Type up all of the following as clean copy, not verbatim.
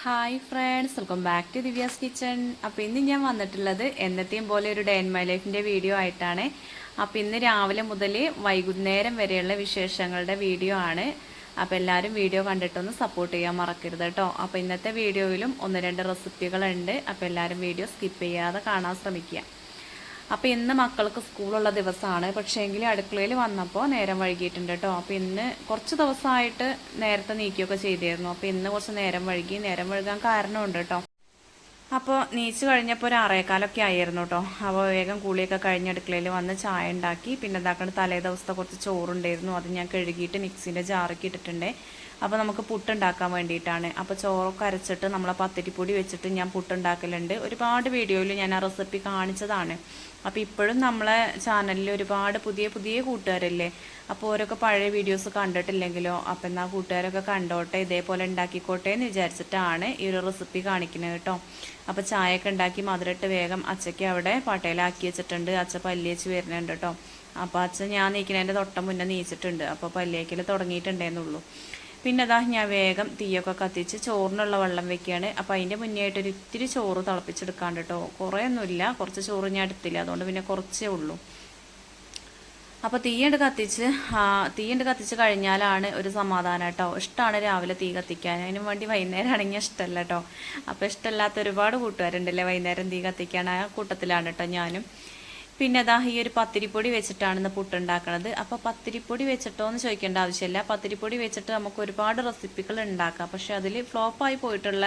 Hi friends, welcome back to Divya's kitchen. അപ്പോൾ ഇന്ന് ഞാൻ വന്നിട്ടുള്ളത് എന്നത്തെയും പോലെ ഒരു ഡേ ഇൻ മൈ ലൈഫിൻ്റെ വീഡിയോ ആയിട്ടാണ്. അപ്പോൾ ഇന്ന് രാവിലെ മുതൽ വൈകുന്നേരം വരെയുള്ള വിശേഷങ്ങളുടെ വീഡിയോ ആണ്. അപ്പോൾ എല്ലാവരും വീഡിയോ കണ്ടിട്ടൊന്ന് സപ്പോർട്ട് ചെയ്യാൻ മറക്കരുത് കേട്ടോ. അപ്പോൾ ഇന്നത്തെ വീഡിയോയിലും ഒന്ന് രണ്ട് റെസിപ്പികളുണ്ട്. അപ്പോൾ എല്ലാവരും വീഡിയോ സ്കിപ്പ് ചെയ്യാതെ കാണാൻ ശ്രമിക്കുക. അപ്പോൾ ഇന്ന് മക്കൾക്ക് സ്കൂളുള്ള ദിവസമാണ്. പക്ഷേങ്കിൽ അടുക്കളയിൽ വന്നപ്പോൾ നേരം വൈകിയിട്ടുണ്ട് കേട്ടോ. അപ്പോൾ ഇന്ന് കുറച്ച് ദിവസമായിട്ട് നേരത്തെ നീക്കുകയൊക്കെ ചെയ്തിരുന്നു. അപ്പോൾ ഇന്ന് കുറച്ച് നേരം വഴുകാൻ കാരണമുണ്ട് കേട്ടോ. അപ്പോൾ നീച്ച് കഴിഞ്ഞപ്പോൾ ഒരു 6:15 ആയിരുന്നു കേട്ടോ. അപ്പോൾ വേഗം കൂളിയൊക്കെ കഴിഞ്ഞ് അടുക്കളയിൽ വന്ന് ചായ ഉണ്ടാക്കി. പിന്നെ എന്താക്കണം, തലേ ദിവസത്തെ കുറച്ച് ചോറുണ്ടായിരുന്നു, അത് ഞാൻ കഴുകിയിട്ട് മിക്സിൻ്റെ ജാറൊക്കെ ഇട്ടിട്ടുണ്ട്. അപ്പോൾ നമുക്ക് പുട്ടുണ്ടാക്കാൻ വേണ്ടിയിട്ടാണ്. അപ്പോൾ ചോറൊക്കെ അരച്ചിട്ട് നമ്മളെ പത്തിരിപ്പൊടി വെച്ചിട്ട് ഞാൻ പുട്ടുണ്ടാക്കലുണ്ട്. ഒരുപാട് വീഡിയോയിൽ ഞാൻ ആ റെസിപ്പി കാണിച്ചതാണ്. അപ്പോൾ ഇപ്പോഴും നമ്മളെ ചാനലിൽ ഒരുപാട് പുതിയ പുതിയ കൂട്ടുകാരല്ലേ. അപ്പോൾ ഓരൊക്കെ പഴയ വീഡിയോസ് കണ്ടിട്ടില്ലെങ്കിലോ, അപ്പം എന്നാൽ കൂട്ടുകാരൊക്കെ കണ്ടോട്ടെ, ഇതേപോലെ ഉണ്ടാക്കിക്കോട്ടെ എന്ന് വിചാരിച്ചിട്ടാണ് ഈ ഒരു റെസിപ്പി കാണിക്കുന്നത് കേട്ടോ. അപ്പോൾ ചായയൊക്കെ ഉണ്ടാക്കി മധുരട്ട് വേഗം അച്ചയ്ക്ക് അവിടെ പട്ടയിലാക്കി വെച്ചിട്ടുണ്ട്. അച്ഛ പല്ലിയേച്ച് വരുന്നുണ്ട് കേട്ടോ. അപ്പോൾ അച്ഛൻ ഞാൻ നീക്കുന്നതിൻ്റെ തൊട്ട മുന്നേ നീച്ചിട്ടുണ്ട്. അപ്പോൾ പല്ലിയേക്കൽ തുടങ്ങിയിട്ടുണ്ടേന്നുള്ളൂ. പിന്നെ അതാ ഞാൻ വേഗം തീയൊക്കെ കത്തിച്ച് ചോറിനുള്ള വെള്ളം വെക്കുകയാണ്. അപ്പോൾ അതിൻ്റെ മുന്നേ ആയിട്ടൊരു ഇത്തിരി ചോറ് തിളപ്പിച്ചെടുക്കാണ്ട് കേട്ടോ. കുറേ ഒന്നുമില്ല, കുറച്ച് ചോറ് ഞാൻ എടുത്തില്ല, അതുകൊണ്ട് പിന്നെ കുറച്ചേ ഉള്ളൂ. അപ്പോൾ തീയുണ്ട് കത്തിച്ച് കഴിഞ്ഞാലാണ് ഒരു സമാധാനം കേട്ടോ. ഇഷ്ടമാണ് രാവിലെ തീ കത്തിക്കാൻ, അതിന് വേണ്ടി വൈകുന്നേരം ആണെങ്കിൽ ഇഷ്ടമല്ല കേട്ടോ. അപ്പോൾ ഇഷ്ടമല്ലാത്ത ഒരുപാട് കൂട്ടുകാരുണ്ടല്ലേ വൈകുന്നേരം തീ കത്തിക്കാൻ. ആ കൂട്ടത്തിലാണ് കേട്ടോ ഞാനും. പിന്നെ അതാ ഈ ഒരു പത്തിരിപ്പൊടി വെച്ചിട്ടാണ് ഇന്ന് പുട്ടുണ്ടാക്കണത്. അപ്പോൾ പത്തിരിപ്പൊടി വെച്ചിട്ടോ എന്ന് ചോദിക്കേണ്ട ആവശ്യമില്ല. പത്തിരിപ്പൊടി വെച്ചിട്ട് നമുക്ക് ഒരുപാട് റെസിപ്പികൾ ഉണ്ടാക്കാം. പക്ഷെ അതിൽ ഫ്ലോപ്പായി പോയിട്ടുള്ള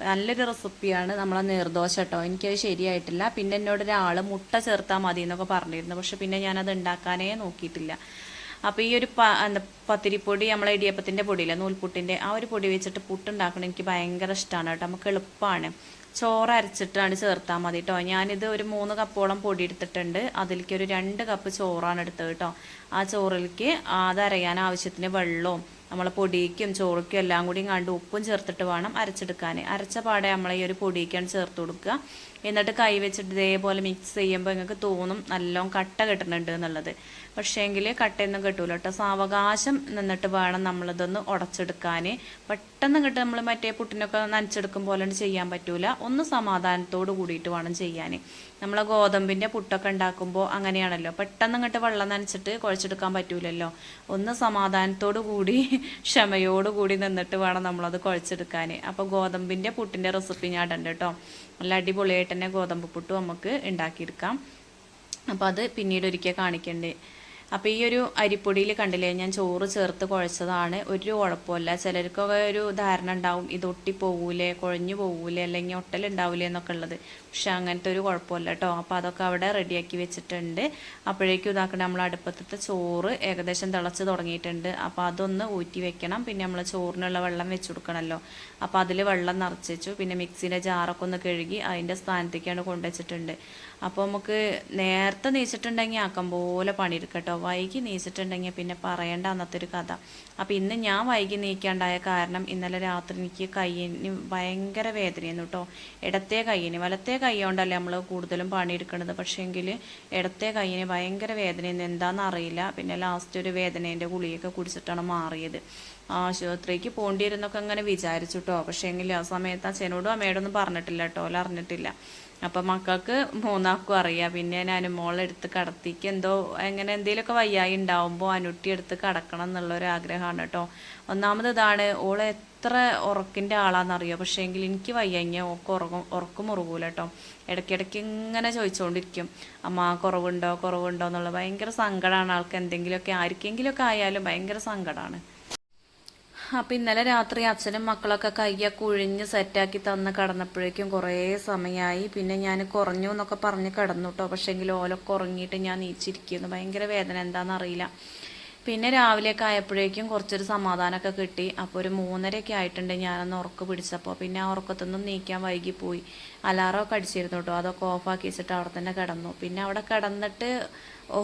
നല്ലൊരു റെസിപ്പിയാണ് നമ്മളെ നീർദോശ കേട്ടോ. എനിക്കത് ശരിയായിട്ടില്ല. പിന്നെ എന്നോട് ഒരാൾ മുട്ട ചേർത്താൽ മതി എന്നൊക്കെ പറഞ്ഞിരുന്നു. പക്ഷെ പിന്നെ ഞാനത് ഉണ്ടാക്കാനേ നോക്കിയിട്ടില്ല. അപ്പോൾ ഈ ഒരു പത്തിരിപ്പൊടി, നമ്മളെ ഇടിയപ്പത്തിൻ്റെ പൊടിയില്ല, നൂൽപുട്ടിൻ്റെ ആ ഒരു പൊടി വെച്ചിട്ട് പുട്ടുണ്ടാക്കണം എനിക്ക് ഭയങ്കര ഇഷ്ടമാണ് കേട്ടോ. നമുക്ക് എളുപ്പമാണ്. ചോറ് അരച്ചിട്ടാണ് ചേർത്താൽ മതി കേട്ടോ. ഞാനിത് ഒരു 3 കപ്പോളം പൊടി എടുത്തിട്ടുണ്ട്. അതിലേക്ക് ഒരു 2 കപ്പ് ചോറാണ് എടുത്തത് കേട്ടോ. ആ ചോറിലേക്ക് അതരയാൻ ആവശ്യത്തിന് വെള്ളവും നമ്മൾ പൊടിക്കും ചോറിക്കും എല്ലാം കൂടി കണ്ട് ഉപ്പും ചേർത്തിട്ട് വേണം അരച്ചെടുക്കാൻ. അരച്ച പാടെ നമ്മളെ ഈ ഒരു പൊടിക്കാണ് ചേർത്ത് കൊടുക്കുക. എന്നിട്ട് കൈ വെച്ചിട്ട് ഇതേപോലെ മിക്സ് ചെയ്യുമ്പോൾ നിങ്ങൾക്ക് തോന്നും നല്ലോണം കട്ട കെട്ടുന്നുണ്ട് എന്നുള്ളത്. പക്ഷേങ്കിൽ കട്ടയൊന്നും കെട്ടൂല കേട്ടോ. സാവകാശം നിന്നിട്ട് വേണം നമ്മളിതൊന്ന് ഉടച്ചെടുക്കാൻ. പെട്ടെന്ന് കിട്ടും നമ്മൾ മറ്റേ പുട്ടിനൊക്കെ നനച്ചെടുക്കും പോലെ ചെയ്യാൻ പറ്റൂല. ഒന്ന് സമാധാനത്തോട് കൂടിയിട്ട് വേണം ചെയ്യാൻ. നമ്മളെ ഗോതമ്പിൻ്റെ പുട്ടൊക്കെ ഉണ്ടാക്കുമ്പോൾ അങ്ങനെയാണല്ലോ, പെട്ടെന്ന് ഇങ്ങോട്ട് വെള്ളം നനച്ചിട്ട് കുഴച്ചെടുക്കാൻ പറ്റൂലല്ലോ. ഒന്ന് സമാധാനത്തോടു കൂടി ക്ഷമയോടുകൂടി നിന്നിട്ട് വേണം നമ്മളത് കുഴച്ചെടുക്കാൻ. അപ്പോൾ ഗോതമ്പിൻ്റെ പുട്ടിൻ്റെ റെസിപ്പി ഞാൻ ഇടണ്ട കേട്ടോ. നല്ല അടിപൊളിയായിട്ട് തന്നെ ഗോതമ്പ് പുട്ട് നമുക്ക് ഉണ്ടാക്കിയെടുക്കാം. അപ്പോൾ അത് പിന്നീട് ഒരിക്കൽ കാണിക്കണ്ടേ. അപ്പോൾ ഈ ഒരു അരിപ്പൊടിയിൽ കണ്ടില്ലേ, ഞാൻ ചോറ് ചേർത്ത് കുഴച്ചതാണ്. ഒരു കുഴപ്പമില്ല. ചിലർക്കൊക്കെ ഒരു ധാരണ ഉണ്ടാവും ഇത് ഒട്ടിപ്പോകൂലേ, കുഴഞ്ഞു പോകൂലേ, അല്ലെങ്കിൽ ഒട്ടലുണ്ടാവില്ലേ എന്നൊക്കെ ഉള്ളത്. പക്ഷെ അങ്ങനത്തെ ഒരു കുഴപ്പമില്ല കേട്ടോ. അപ്പോൾ അതൊക്കെ അവിടെ റെഡിയാക്കി വെച്ചിട്ടുണ്ട്. അപ്പോഴേക്കും ഇതാക്കണം, നമ്മൾ അടുപ്പത്തെ ചോറ് ഏകദേശം തിളച്ച് തുടങ്ങിയിട്ടുണ്ട്. അപ്പോൾ അതൊന്ന് ഊറ്റി വെക്കണം. പിന്നെ നമ്മൾ ചോറിനുള്ള വെള്ളം വെച്ച് കൊടുക്കണമല്ലോ. അപ്പോൾ അതിൽ വെള്ളം നിറച്ച് വെച്ചു. പിന്നെ മിക്സിൻ്റെ ജാറൊക്കെ ഒന്ന് കഴുകി അതിൻ്റെ സ്ഥാനത്തേക്കാണ് കൊണ്ടുവച്ചിട്ടുണ്ട്. അപ്പോൾ നമുക്ക് നേരത്തെ നീച്ചിട്ടുണ്ടെങ്കിൽ ആക്കം പോലെ പണിയെടുക്കട്ടോ. വൈകി നീച്ചിട്ടുണ്ടെങ്കിൽ പിന്നെ പറയേണ്ട അന്നത്തെ ഒരു കഥ. അപ്പോൾ ഇന്ന് ഞാൻ വൈകി നീക്കാണ്ടായ കാരണം ഇന്നലെ രാത്രി എനിക്ക് കയ്യിന് ഭയങ്കര വേദനയായിരുന്നു കേട്ടോ. ഇടത്തെ കയ്യിന്, വലത്തെ കൈ കൊണ്ടല്ലേ നമ്മൾ കൂടുതലും പണിയെടുക്കുന്നത്. പക്ഷേങ്കിൽ ഇടത്തെ കയ്യിന് ഭയങ്കര വേദനയെന്ന് എന്താണെന്ന് അറിയില്ല. പിന്നെ ലാസ്റ്റ് ഒരു വേദനേൻ്റെ ഗുളിയൊക്കെ കുടിച്ചിട്ടാണ് മാറിയത്. ആശുപത്രിക്ക് പോകേണ്ടി വരുന്നൊക്കെ അങ്ങനെ വിചാരിച്ചു കേട്ടോ. പക്ഷേങ്കിൽ ആ സമയത്ത് അച്ഛനോടും അമ്മയോടൊന്നും പറഞ്ഞിട്ടില്ല കേട്ടോ, അല്ല അറിഞ്ഞിട്ടില്ല. അപ്പം മക്കൾക്ക് 3 അറിയാം. പിന്നെ ഞാൻ മോളെടുത്ത് കടത്തിക്ക് എന്തോ എങ്ങനെ എന്തെങ്കിലുമൊക്കെ വയ്യായി ഉണ്ടാവുമ്പോൾ അനുട്ടി എടുത്ത് കടക്കണം എന്നുള്ളൊരാഗ്രഹമാണ് കേട്ടോ. ഒന്നാമത് ഇതാണ്, ഓളെ എത്ര ഉറക്കിൻ്റെ ആളാണെന്നറിയോ. പക്ഷേ എങ്കിൽ എനിക്ക് വയ്യ, ഓക്ക് ഉറക്കം മുറുകൂല കേട്ടോ. ഇടയ്ക്കിടയ്ക്ക് ഇങ്ങനെ ചോദിച്ചുകൊണ്ടിരിക്കും, അമ്മ കുറവുണ്ടോ എന്നുള്ളത്. ഭയങ്കര സങ്കടമാണ് ആൾക്ക്. എന്തെങ്കിലുമൊക്കെ ആർക്കെങ്കിലുമൊക്കെ ആയാലും ഭയങ്കര സങ്കടമാണ്. അപ്പം ഇന്നലെ രാത്രി അച്ഛനും മക്കളൊക്കെ കയ്യൊക്കെ ഉഴിഞ്ഞ് സെറ്റാക്കി തന്ന് കിടന്നപ്പോഴേക്കും കുറേ സമയമായി. പിന്നെ ഞാൻ കുറഞ്ഞു എന്നൊക്കെ പറഞ്ഞ് കിടന്നു കേട്ടോ. പക്ഷേങ്കിൽ ഓലൊക്കെ ഉറങ്ങിയിട്ട് ഞാൻ നീച്ചിരിക്കുന്നു. ഭയങ്കര വേദന എന്താണെന്നറിയില്ല. പിന്നെ രാവിലെയൊക്കെ ആയപ്പോഴേക്കും കുറച്ചൊരു സമാധാനമൊക്കെ കിട്ടി. അപ്പോൾ ഒരു 3:30 ആയിട്ടുണ്ട് ഞാനൊന്ന് ഉറക്ക് പിടിച്ചപ്പോൾ. പിന്നെ ആ ഉറക്കത്തൊന്നും നീക്കാൻ വൈകിപ്പോയി. അലാറമൊക്കെ അടിച്ചിരുന്നു കേട്ടോ. അതൊക്കെ ഓഫാക്കി വെച്ചിട്ട് അവിടെ തന്നെ കിടന്നു. പിന്നെ അവിടെ കിടന്നിട്ട്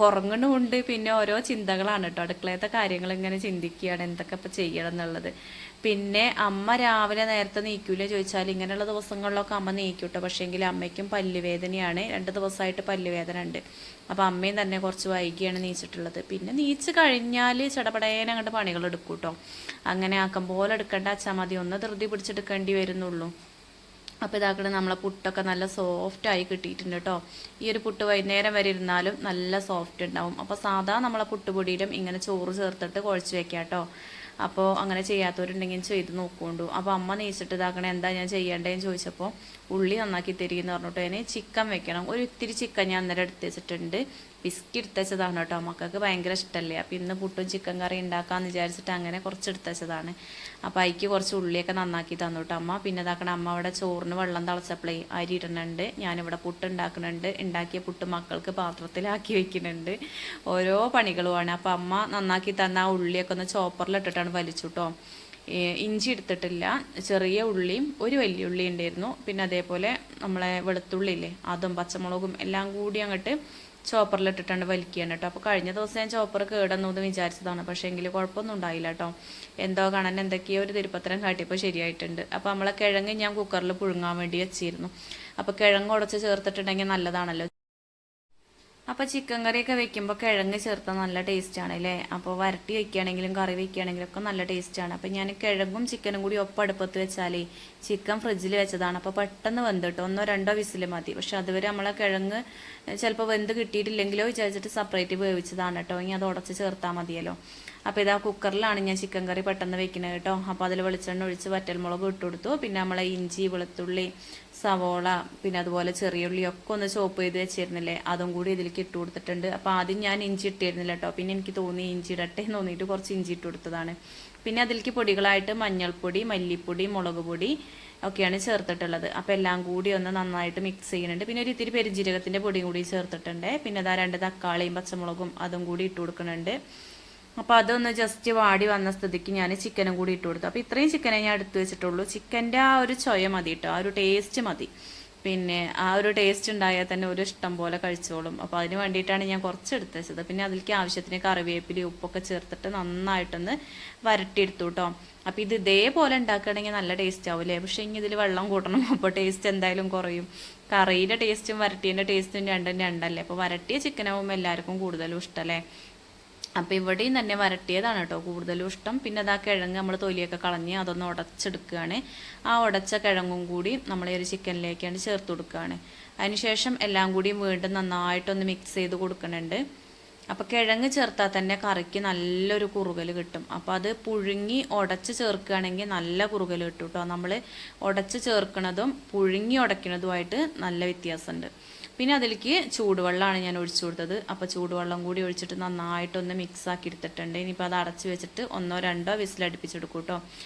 ഉറങ്ങണമുണ്ട്. പിന്നെ ഓരോ ചിന്തകളാണ് കേട്ടോ. അടുക്കളയത്തെ കാര്യങ്ങൾ ഇങ്ങനെ ചിന്തിക്കുകയാണ് എന്തൊക്കെ ഇപ്പോൾ ചെയ്യണം എന്നുള്ളത്. പിന്നെ അമ്മ രാവിലെ നേരത്തെ നീക്കൂലേ ചോദിച്ചാൽ ഇങ്ങനെയുള്ള ദിവസങ്ങളിലൊക്കെ അമ്മ നീക്കൂട്ടോ. പക്ഷേങ്കിൽ അമ്മയ്ക്കും പല്ലുവേദനയാണ്, 2 ദിവസമായിട്ട് പല്ലുവേദന ഉണ്ട്. അപ്പോൾ അമ്മയും തന്നെ കുറച്ച് വൈകിയാണ് നീച്ചിട്ടുള്ളത്. പിന്നെ നീച്ച് കഴിഞ്ഞാൽ ചടപടേനെ അങ്ങോട്ട് പണികൾ എടുക്കൂട്ടോ. അങ്ങനെ ആക്കം പോലെ എടുക്കേണ്ട അച്ഛാ മതി, ഒന്ന് ധൃതി പിടിച്ചെടുക്കേണ്ടി വരുന്നുള്ളൂ. അപ്പോൾ ഇതാക്കണ നമ്മളെ പുട്ടൊക്കെ നല്ല സോഫ്റ്റായി കിട്ടിയിട്ടുണ്ട് കേട്ടോ. ഈ ഒരു പുട്ട് വൈകുന്നേരം വരെ ഇരുന്നാലും നല്ല സോഫ്റ്റ് ഉണ്ടാവും. അപ്പോൾ സാധാ നമ്മളെ പുട്ടുപൊടിയിലും ഇങ്ങനെ ചോറ് ചേർത്തിട്ട് കുഴച്ച് വെക്കാം കേട്ടോ. അപ്പോൾ അങ്ങനെ ചെയ്യാത്തവരുണ്ടെങ്കിൽ ചെയ്ത് നോക്കുകൊണ്ടു. അപ്പോൾ അമ്മ നീച്ചിട്ട് ഇതാക്കണേ എന്താ ഞാൻ ചെയ്യേണ്ടതെന്ന് ചോദിച്ചപ്പോൾ ഉള്ളി നന്നാക്കി തരികയെന്ന് പറഞ്ഞിട്ട് അതിന് ചിക്കൻ വെക്കണം. ഒരു ഇത്തിരി ചിക്കൻ ഞാൻ അന്നേരം എടുത്ത് വെച്ചിട്ടുണ്ട്. ബിസ്ക്കി എടുത്ത് വെച്ചതാണ് കേട്ടോ, മക്കൾക്ക് ഭയങ്കര ഇഷ്ടമല്ലേ. അപ്പോൾ ഇന്ന് പുട്ടും ചിക്കൻ കറി ഉണ്ടാക്കാമെന്ന് വിചാരിച്ചിട്ട് അങ്ങനെ കുറച്ച് എടുത്ത് വെച്ചതാണ്. അപ്പോൾ അതിക്ക് കുറച്ച് ഉള്ളിയൊക്കെ നന്നാക്കി തന്നു കേട്ടോ അമ്മ. പിന്നെ ഇതാക്കണം അമ്മ അവിടെ ചോറിന് വെള്ളം തിളച്ചപ്പോഴേ അരി ഇടുന്നുണ്ട്. ഞാനിവിടെ പുട്ട് ഉണ്ടാക്കുന്നുണ്ട്. ഉണ്ടാക്കിയ പുട്ട് മക്കൾക്ക് പാത്രത്തിലാക്കി വെക്കുന്നുണ്ട്. ഓരോ പണികളുമാണ്. അപ്പോൾ അമ്മ നന്നാക്കി തന്ന ആ ഉള്ളിയൊക്കെ ഒന്ന് ചോപ്പറിലിട്ടിട്ടാണ് വലിച്ചു കേട്ടോ. ഇഞ്ചി എടുത്തിട്ടില്ല, ചെറിയ ഉള്ളിയും ഒരു വലിയ ഉള്ളി ഉണ്ടായിരുന്നു. പിന്നെ അതേപോലെ നമ്മളെ വെളുത്തുള്ളിയില്ലേ അതും പച്ചമുളകും എല്ലാം കൂടി അങ്ങോട്ട് ചോപ്പറിലിട്ടിട്ടാണ് വലിക്കുകയാണ് കേട്ടോ. അപ്പോൾ കഴിഞ്ഞ ദിവസം ഞാൻ ചോപ്പർ കേടന്നു എന്ന് വിചാരിച്ചതാണ്. പക്ഷേ എങ്കിൽ കുഴപ്പമൊന്നും ഉണ്ടായില്ല കേട്ടോ. എന്തോ കാണാൻ എന്തൊക്കെയോ ഒരു തിരുപ്പത്തരം കാട്ടിയപ്പോൾ ശരിയായിട്ടുണ്ട്. അപ്പോൾ നമ്മളെ കിഴങ്ങ് ഞാൻ കുക്കറിൽ പുഴുങ്ങാൻ വേണ്ടി വെച്ചിരുന്നു. അപ്പോൾ കിഴങ്ങ് ഉടച്ച് ചേർത്തിട്ടുണ്ടെങ്കിൽ നല്ലതാണല്ലോ. അപ്പോൾ ചിക്കൻ കറിയൊക്കെ വെക്കുമ്പോൾ കിഴങ്ങ് ചേർത്താൽ നല്ല ടേസ്റ്റാണ് അല്ലേ. അപ്പോൾ വരട്ടി വയ്ക്കുകയാണെങ്കിലും കറി വയ്ക്കുകയാണെങ്കിലും ഒക്കെ നല്ല ടേസ്റ്റാണ്. അപ്പോൾ ഞാൻ കിഴങ്ങും ചിക്കനും കൂടി ഒപ്പം അടുപ്പത്ത് വെച്ചാലേ ചിക്കൻ ഫ്രിഡ്ജിൽ വെച്ചതാണ്. അപ്പോൾ പെട്ടെന്ന് വെന്ത് കിട്ടും, 1-2 വിസിൽ മതി. പക്ഷെ അതുവരെ നമ്മളെ കിഴങ്ങ് ചിലപ്പോൾ വെന്ത് കിട്ടിയിട്ടില്ലെങ്കിലോ വിചാരിച്ചിട്ട് സെപ്പറേറ്റ് വേവിച്ചതാണ് കേട്ടോ. ഇനി അത് ഉടച്ച് ചേർത്താൽ മതിയല്ലോ. അപ്പോൾ ഇതാ കുക്കറിലാണ് ഞാൻ ചിക്കൻ കറി പെട്ടെന്ന് വെക്കുന്നത് കേട്ടോ. അപ്പോൾ അതിൽ വെളിച്ചെണ്ണ ഒഴിച്ച് വറ്റൽമുളക് ഇട്ട് കൊടുത്തു. പിന്നെ നമ്മളെ ഇഞ്ചി വെളുത്തുള്ളി സവോള പിന്നെ അതുപോലെ ചെറിയ ഉള്ളി ഒക്കെ ഒന്ന് ചോപ്പ് ചെയ്ത് വെച്ചിരുന്നില്ലേ അതും കൂടി ഇതിലേക്ക് ഇട്ട് കൊടുത്തിട്ടുണ്ട്. അപ്പോൾ ആദ്യം ഞാൻ ഇഞ്ചി ഇട്ടിരുന്നില്ല കേട്ടോ. പിന്നെ എനിക്ക് തോന്നി ഇഞ്ചി ഇടട്ടെ എന്ന് തോന്നിയിട്ട് കുറച്ച് ഇഞ്ചി ഇട്ട് കൊടുത്തതാണ്. പിന്നെ അതിലേക്ക് പൊടികളായിട്ട് മഞ്ഞൾപ്പൊടി, മല്ലിപ്പൊടി, മുളക് പൊടി ഒക്കെയാണ് ചേർത്തിട്ടുള്ളത്. അപ്പോൾ എല്ലാം കൂടി ഒന്ന് നന്നായിട്ട് മിക്സ് ചെയ്യുന്നുണ്ട്. പിന്നെ ഒരു ഇത്തിരി പെരുംജീരകത്തിൻ്റെ പൊടിയും കൂടി ചേർത്തിട്ടുണ്ട്. പിന്നെ അതാ 2 തക്കാളിയും പച്ചമുളകും അതും കൂടി ഇട്ട് കൊടുക്കുന്നുണ്ട്. അപ്പോൾ അതൊന്ന് ജസ്റ്റ് വാടി വന്ന സ്ഥിതിക്ക് ഞാൻ ചിക്കനും കൂടി ഇട്ട് കൊടുത്തു. അപ്പോൾ ഇത്രയും ചിക്കനെ ഞാൻ എടുത്തു വെച്ചിട്ടുള്ളൂ. ചിക്കൻ്റെ ആ ഒരു ചൊയ മതി കേട്ടോ, ആ ഒരു ടേസ്റ്റ് മതി. പിന്നെ ആ ഒരു ടേസ്റ്റ് ഉണ്ടായാൽ തന്നെ ഒരു ഇഷ്ടം പോലെ കഴിച്ചോളും. അപ്പോൾ അതിന് വേണ്ടിയിട്ടാണ് ഞാൻ കുറച്ച് എടുത്ത് വെച്ചത്. പിന്നെ അതിലേക്ക് ആവശ്യത്തിന് കറിവേപ്പില ഉപ്പൊക്കെ ചേർത്തിട്ട് നന്നായിട്ടൊന്ന് വരട്ടിയെടുത്തു കേട്ടോ. അപ്പോൾ ഇത് ഇതേപോലെ ഉണ്ടാക്കുകയാണെങ്കിൽ നല്ല ടേസ്റ്റ് ആവില്ലേ. പക്ഷേ ഇനി ഇതിൽ വെള്ളം കൂട്ടണം, അപ്പോൾ ടേസ്റ്റ് എന്തായാലും കുറയും. കറിയുടെ ടേസ്റ്റും വരട്ടിയതിൻ്റെ ടേസ്റ്റും രണ്ടും രണ്ടല്ലേ. അപ്പോൾ വരട്ടിയ ചിക്കനാവുമ്പോൾ എല്ലാവർക്കും കൂടുതലും ഇഷ്ടമല്ലേ. അപ്പോൾ ഇവിടെയും തന്നെ വരട്ടിയതാണ് കേട്ടോ കൂടുതലും ഇഷ്ടം. പിന്നെ അതാ കിഴങ്ങ് നമ്മൾ തൊലിയൊക്കെ കളഞ്ഞ് അതൊന്ന് ഉടച്ചെടുക്കുകയാണ്. ആ ഉടച്ച കിഴങ്ങും കൂടി നമ്മൾ ഈ ഒരു ചിക്കനിലേക്കാണ് ചേർത്ത് കൊടുക്കുകയാണ്. അതിനുശേഷം എല്ലാം കൂടി വീണ്ടും നന്നായിട്ടൊന്ന് മിക്സ് ചെയ്ത് കൊടുക്കുന്നുണ്ട്. അപ്പോൾ കിഴങ്ങ് ചേർത്താൽ തന്നെ കറിക്ക് നല്ലൊരു കുറുകൽ കിട്ടും. അപ്പോൾ അത് പുഴുങ്ങി ഉടച്ച് ചേർക്കുകയാണെങ്കിൽ നല്ല കുറുകൽ കിട്ടും കേട്ടോ. നമ്മൾ ഉടച്ച് ചേർക്കുന്നതും പുഴുങ്ങി ഉടയ്ക്കുന്നതുമായിട്ട് നല്ല വ്യത്യാസമുണ്ട്. പിന്നെ അതിലേക്ക് ചൂടുവെള്ളമാണ് ഞാൻ ഒഴിച്ചു കൊടുത്തത്. അപ്പോൾ ചൂടുവെള്ളം കൂടി ഒഴിച്ചിട്ട് നന്നായിട്ടൊന്ന് മിക്സ് ആക്കി എടുത്തിട്ടുണ്ട്. ഇനിയിപ്പോൾ അത് അടച്ച് വെച്ചിട്ട് 1-2 വിസിലടുപ്പിച്ചെടുക്കും കേട്ടോ.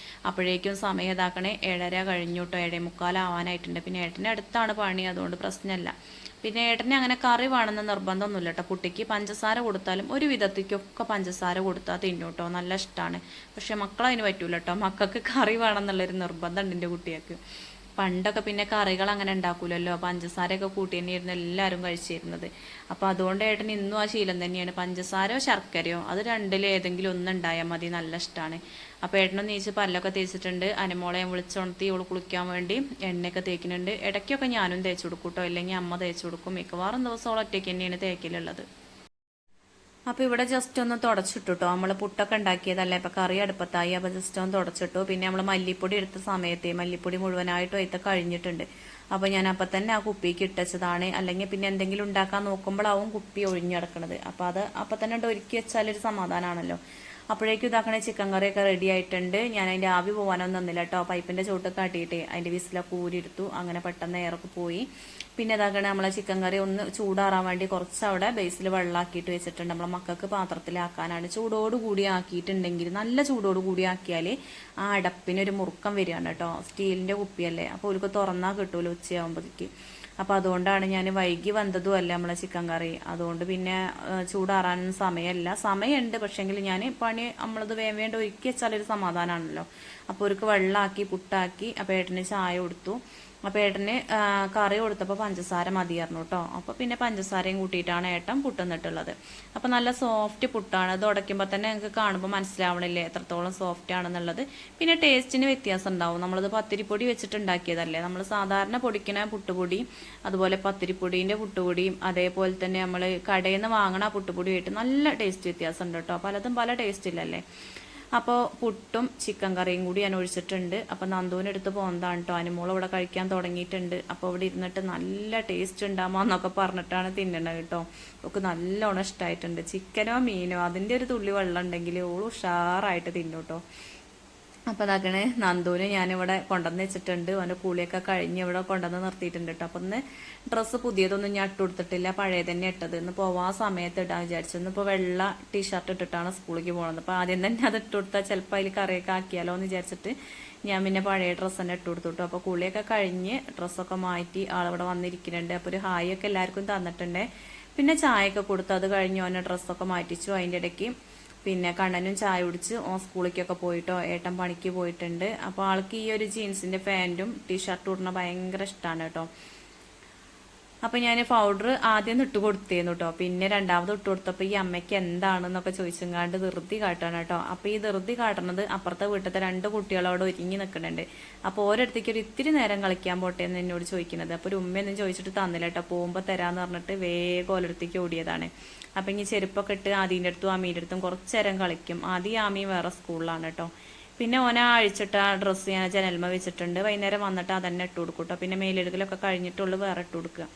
അപ്പോഴേക്കും സമയം ഇതാക്കണേ 7:30 കഴിഞ്ഞു കേട്ടോ. 7:45 ആവാനായിട്ടുണ്ട്. പിന്നെ ഏട്ടൻ്റെ അടുത്താണ് പണി, അതുകൊണ്ട് പ്രശ്നമല്ല. പിന്നെ ഏട്ടനെ അങ്ങനെ കറി വേണമെന്ന് നിർബന്ധമൊന്നുമില്ല കേട്ടോ. കുട്ടിക്ക് പഞ്ചസാര കൊടുത്താലും ഒരു വിധത്തേക്കൊക്കെ പഞ്ചസാര കൊടുത്താൽ തിന്നു കേട്ടോ, നല്ല ഇഷ്ടമാണ്. പക്ഷെ മക്കളതിന് പറ്റൂല കേട്ടോ. മക്കൾക്ക് കറി വേണമെന്നുള്ളൊരു നിർബന്ധം ഉണ്ട് എൻ്റെ കുട്ടികൾക്ക്. പണ്ടൊക്കെ പിന്നെ കറികൾ അങ്ങനെ ഉണ്ടാക്കൂലല്ലോ, പഞ്ചസാരയൊക്കെ കൂട്ടി തന്നെയായിരുന്നു എല്ലാവരും കഴിച്ചിരുന്നത്. അപ്പോൾ അതുകൊണ്ട് ഏട്ടൻ ഇന്നും ആ ശീലം തന്നെയാണ്. പഞ്ചസാരയോ ശർക്കരയോ അത് രണ്ടിലേതെങ്കിലും ഒന്നുണ്ടായാൽ മതി, നല്ല ഇഷ്ടമാണ്. അപ്പോൾ ഏട്ടനൊന്ന് നീച്ച് പല്ലൊക്കെ തേച്ചിട്ടുണ്ട്. അനുമോളെ വിളിച്ചുണർത്തി ഇവൾ കുളിക്കാൻ വേണ്ടി എണ്ണയൊക്കെ തേക്കുന്നുണ്ട്. ഇടയ്ക്കൊക്കെ ഞാനും തേച്ച് കൊടുക്കും കേട്ടോ, അല്ലെങ്കിൽ അമ്മ തേച്ച് കൊടുക്കും. മിക്കവാറും ദിവസം അവൾ ഒറ്റയ്ക്ക് തന്നെയാണ് തേക്കലുള്ളത്. അപ്പോൾ ഇവിടെ ജസ്റ്റ് ഒന്ന് തുടച്ചിട്ടു കേട്ടോ. നമ്മൾ പുട്ടൊക്കെ ഉണ്ടാക്കിയതല്ലേ, അപ്പോൾ കറി അടുപ്പത്തായി. അപ്പോൾ ജസ്റ്റ് ഒന്ന് തുടച്ചിട്ടു. പിന്നെ നമ്മൾ മല്ലിപ്പൊടി എടുത്ത സമയത്ത് മല്ലിപ്പൊടി മുഴുവനായിട്ടും അതിൽ കഴിഞ്ഞിട്ടുണ്ട്. അപ്പോൾ ഞാൻ അപ്പം തന്നെ ആ കുപ്പിക്ക് ഇട്ടച്ചതാണ്. അല്ലെങ്കിൽ പിന്നെ എന്തെങ്കിലും ഉണ്ടാക്കാൻ നോക്കുമ്പോഴാവും കുപ്പി ഒഴിഞ്ഞു കിടക്കുന്നത്. അപ്പോൾ അത് അപ്പം തന്നെ ഒരുക്കി വെച്ചാലൊരു സമാധാനമാണല്ലോ. അപ്പോഴേക്കും ഇതാക്കണേ ചിക്കൻ കറിയൊക്കെ റെഡി ആയിട്ടുണ്ട്. ഞാൻ അതിൻ്റെ ആവി പോകാനൊന്നും നിന്നില്ല കേട്ടോ. പൈപ്പിൻ്റെ ചോട്ടൊക്കെ കാട്ടിയിട്ട് അതിൻ്റെ വിസിലൊക്കെ ഊരിയെടുത്തു. അങ്ങനെ പെട്ടെന്ന് എയറൊക്കെ പോയി. പിന്നെ ഇതാക്കണേ നമ്മളെ ചിക്കൻ കറി ഒന്ന് ചൂടാറാൻ വേണ്ടി കുറച്ച് അവിടെ ബേസിൽ വെള്ളമാക്കിയിട്ട് വെച്ചിട്ടുണ്ട്. നമ്മളെ മക്കൾക്ക് പാത്രത്തിലാക്കാനാണ്. ചൂടോടുകൂടി ആക്കിയിട്ടുണ്ടെങ്കിൽ, നല്ല ചൂടോടുകൂടി ആക്കിയാൽ ആ അടപ്പിനൊരു മുറുക്കം വരികയാണ് കേട്ടോ. സ്റ്റീലിൻ്റെ കുപ്പിയല്ലേ, അപ്പോൾ അവർക്ക് തുറന്നാൽ കിട്ടുമല്ലോ ഉച്ചയാകുമ്പോഴേക്ക്. അപ്പോൾ അതുകൊണ്ടാണ് ഞാൻ വൈകി വന്നതും അല്ല നമ്മളെ ചിക്കൻ കറി. അതുകൊണ്ട് പിന്നെ ചൂടാറാനൊന്നും സമയമുണ്ട്. പക്ഷേങ്കിൽ ഞാൻ പണി നമ്മളത് വേണ്ട ഒരുക്കി വെച്ചാലൊരു സമാധാനമാണല്ലോ. അപ്പോൾ അവർക്ക് വെള്ളമാക്കി പുട്ടാക്കി. അപ്പോൾ ഏട്ടന് ചായ കൊടുത്തു. അപ്പോൾ ഏട്ടന് കറി കൊടുത്തപ്പോൾ പഞ്ചസാര മതിയായിരുന്നു കേട്ടോ. അപ്പോൾ പിന്നെ പഞ്ചസാരയും കൂട്ടിയിട്ടാണ് ഏട്ടൻ പുട്ടുന്നിട്ടുള്ളത്. അപ്പോൾ നല്ല സോഫ്റ്റ് പുട്ടാണ്. അത് ഉടയ്ക്കുമ്പോൾ തന്നെ നിങ്ങൾക്ക് കാണുമ്പോൾ മനസ്സിലാവണില്ലേ എത്രത്തോളം സോഫ്റ്റ് ആണെന്നുള്ളത്. പിന്നെ ടേസ്റ്റിന് വ്യത്യാസം ഉണ്ടാവും. നമ്മളത് പത്തിരിപ്പൊടി വെച്ചിട്ടുണ്ടാക്കിയതല്ലേ. നമ്മൾ സാധാരണ പൊടിക്കുന്ന പുട്ടുപൊടി അതുപോലെ പത്തിരിപ്പൊടീൻ്റെ പുട്ടുപൊടിയും അതേപോലെ തന്നെ നമ്മൾ കടയിൽ നിന്ന് വാങ്ങണ പുട്ടുപൊടിയായിട്ട് നല്ല ടേസ്റ്റ് വ്യത്യാസം ഉണ്ട് കേട്ടോ. പലതും പല ടേസ്റ്റില്ലല്ലേ. അപ്പോൾ പുട്ടും ചിക്കൻ കറിയും കൂടി ഞാൻ ഒഴിച്ചിട്ടുണ്ട്. അപ്പോൾ നന്ദുവിനെടുത്ത് പോകുന്നതാണ് കേട്ടോ. അനുമോൾ ഇവിടെ കഴിക്കാൻ തുടങ്ങിയിട്ടുണ്ട്. അപ്പോൾ ഇവിടെ ഇരുന്നിട്ട് നല്ല ടേസ്റ്റ് ഉണ്ടാകുമോ എന്നൊക്കെ പറഞ്ഞിട്ടാണ് തിന്നണത് കേട്ടോ. ഒക്കെ നല്ലോണം ഇഷ്ടമായിട്ടുണ്ട്. ചിക്കനോ മീനോ അതിൻ്റെ ഒരു തുള്ളി വെള്ളം ഉണ്ടെങ്കിൽ ഓൾ ഉഷാറായിട്ട് തിന്നു കേട്ടോ. അപ്പോൾ അതാക്കണേ നന്ദുവിന് ഞാനിവിടെ കൊണ്ടുവന്ന് വെച്ചിട്ടുണ്ട്. അവൻ്റെ കൂളിയൊക്കെ കഴിഞ്ഞ് ഇവിടെ കൊണ്ടുവന്ന് നിർത്തിയിട്ടുണ്ട് കേട്ടോ. അപ്പം ഇന്ന് ഡ്രസ്സ് പുതിയതൊന്നും ഞാൻ ഇട്ട് കൊടുത്തിട്ടില്ല, പഴയ തന്നെ ഇട്ടത്. ഇന്ന് പോവാൻ സമയത്ത് ഇടാൻ വിചാരിച്ചു. ഇന്നിപ്പോൾ വെള്ള ടീഷർട്ട് ഇട്ടിട്ടാണ് സ്കൂളിലേക്ക് പോകുന്നത്. അപ്പോൾ ആദ്യം തന്നെ അത് ഇട്ട് കൊടുത്താൽ ചിലപ്പോൾ അതിൽ കറിയൊക്കെ ആക്കിയാലോ എന്ന് വിചാരിച്ചിട്ട് ഞാൻ പിന്നെ പഴയ ഡ്രസ്സ് തന്നെ ഇട്ട് കൊടുത്തു കേട്ടോ. അപ്പോൾ കൂളിയൊക്കെ കഴിഞ്ഞ് ഡ്രസ്സൊക്കെ മാറ്റി ആളിവിടെ വന്നിരിക്കുന്നുണ്ട്. അപ്പോൾ ഒരു ഹായ് ഒക്കെ എല്ലാവർക്കും തന്നിട്ടുണ്ട്. പിന്നെ ചായയൊക്കെ കൊടുത്ത് അത് കഴിഞ്ഞ് അവനെ ഡ്രസ്സൊക്കെ മാറ്റിച്ചു. അതിൻ്റെ ഇടയ്ക്ക് പിന്നെ കണ്ണനും ചായ കുടിച്ച് ഓൻ സ്കൂളിലേക്കൊക്കെ പോയിട്ടോ. ഏട്ടൻ പണിക്ക് പോയിട്ടുണ്ട്. അപ്പോൾ ആൾക്ക് ഈ ഒരു ജീൻസിൻ്റെ പാൻറ്റും ടീഷർട്ടും ഇടുന്ന ഭയങ്കര ഇഷ്ടമാണ് കേട്ടോ. അപ്പോൾ ഞാൻ പൗഡർ ആദ്യം ഇട്ട് കൊടുത്തേന്നു കേട്ടോ. പിന്നെ രണ്ടാമത് ഇട്ട് കൊടുത്തപ്പോൾ ഈ അമ്മയ്ക്ക് എന്താണെന്നൊക്കെ ചോദിച്ചെങ്കാണ്ട് ധൃതി കാട്ടാണ് കേട്ടോ. അപ്പോൾ ഈ ധൃതി കാട്ടുന്നത് അപ്പുറത്തെ വീട്ടിലത്തെ 2 കുട്ടികളോട് ഒരുങ്ങി നിൽക്കുന്നുണ്ട്. അപ്പോൾ ഓരോരുത്തേക്ക് ഒരു ഇത്തിരി നേരം കളിക്കാൻ പോട്ടെ എന്ന് എന്നോട് ചോദിക്കുന്നത്. അപ്പോൾ ഒരു ഉമ്മയൊന്നും ചോദിച്ചിട്ട് തന്നില്ല കേട്ടോ. പോകുമ്പോൾ തരാമെന്ന് പറഞ്ഞിട്ട് വേഗം ഓരോരുത്തേക്ക് ഓടിയതാണ്. അപ്പം ഇനി ചെരുപ്പൊക്കെ ഇട്ട് ആദീൻ്റെ അടുത്തും ആമീൻ്റെ അടുത്തും കുറച്ച് നേരം കളിക്കും. ആദ്യം ആമയും വേറെ സ്കൂളിലാണ് കേട്ടോ. പിന്നെ ഓനെ അഴിച്ചിട്ട് ആ ഡ്രസ്സ് ഞാൻ ജനൽമ വെച്ചിട്ടുണ്ട്. വൈകുന്നേരം വന്നിട്ട് അതന്നെ ഇട്ട് കൊടുക്കും കേട്ടോ. പിന്നെ മേലെടുക്കലൊക്കെ കഴിഞ്ഞിട്ടുള്ളൂ വേറെ ഇട്ട് കൊടുക്കുക.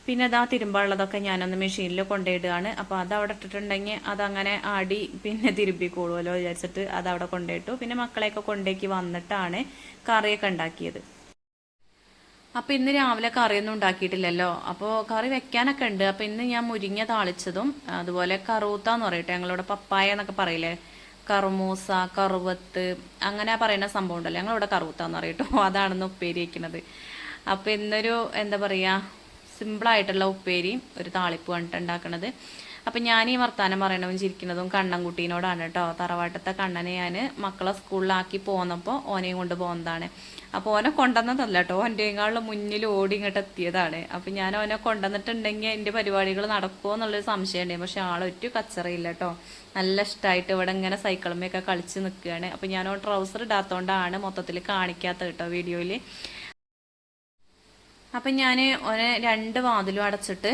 പിന്നെ അതാ തിരുമ്പാനുള്ളതൊക്കെ ഞാനൊന്ന് മെഷീനിൽ കൊണ്ടുപോയിടുകയാണ്. അപ്പോൾ അതവിടെ ഇട്ടിട്ടുണ്ടെങ്കിൽ അതങ്ങനെ ആടി പിന്നെ തിരുമ്പിക്കോളുമല്ലോ വിചാരിച്ചിട്ട് അതവിടെ കൊണ്ടുപോയിട്ടു. പിന്നെ മക്കളെയൊക്കെ കൊണ്ടേക്ക് വന്നിട്ടാണ് കറിയൊക്കെ ഉണ്ടാക്കിയത്. അപ്പോൾ ഇന്ന് രാവിലെ കറിയൊന്നും ഉണ്ടാക്കിയിട്ടില്ലല്ലോ. അപ്പോൾ കറി വെക്കാനൊക്കെ ഉണ്ട്. അപ്പോൾ ഇന്ന് ഞാൻ മുരിങ്ങ താളിച്ചതും അതുപോലെ കറൂത്ത എന്ന് പറയട്ടെ, ഞങ്ങളിവിടെ പപ്പായ എന്നൊക്കെ പറയില്ലേ, കറുമൂസ കറുവത്ത് അങ്ങനെ പറയുന്ന സംഭവം ഉണ്ടല്ലോ, ഞങ്ങളിവിടെ കറുത്ത എന്ന് പറയട്ടോ. അതാണെന്ന് ഉപ്പേരി വയ്ക്കുന്നത്. അപ്പോൾ ഇന്നൊരു എന്താ പറയുക സിമ്പിളായിട്ടുള്ള ഉപ്പേരി ഒരു താളിപ്പ് കണ്ടിട്ട് ഉണ്ടാക്കണത്. അപ്പം ഞാൻ ഈ വർത്താനം പറയണതും ചിരിക്കുന്നതും കണ്ണൻകുട്ടീനോടാണ് കേട്ടോ. തറവാട്ടത്തെ കണ്ണനെ ഞാൻ മക്കളെ സ്കൂളിലാക്കി പോന്നപ്പോൾ ഓനെയും കൊണ്ട് പോകുന്നതാണ്. അപ്പോൾ ഓനെ കൊണ്ടുവന്നതല്ല കേട്ടോ, ഓൻ്റെക്കാളും മുന്നിൽ ഓടി ഇങ്ങോട്ട് എത്തിയതാണ്. അപ്പം ഞാൻ ഓനെ കൊണ്ടുവന്നിട്ടുണ്ടെങ്കിൽ എൻ്റെ പരിപാടികൾ നടക്കുമോ എന്നുള്ളൊരു സംശയമുണ്ട്. പക്ഷെ ആളൊറ്റ കച്ചറയില്ല കേട്ടോ. നല്ല ഇഷ്ടമായിട്ട് ഇവിടെ ഇങ്ങനെ സൈക്കിളുമൊക്കെ കളിച്ച് നിൽക്കുകയാണ്. അപ്പം ഞാൻ ട്രൗസർ ഇടാത്തതുകൊണ്ടാണ് മൊത്തത്തിൽ കാണിക്കാത്തത് കേട്ടോ വീഡിയോയിൽ. അപ്പം ഞാൻ ഓനെ 2 വാതിലും അടച്ചിട്ട്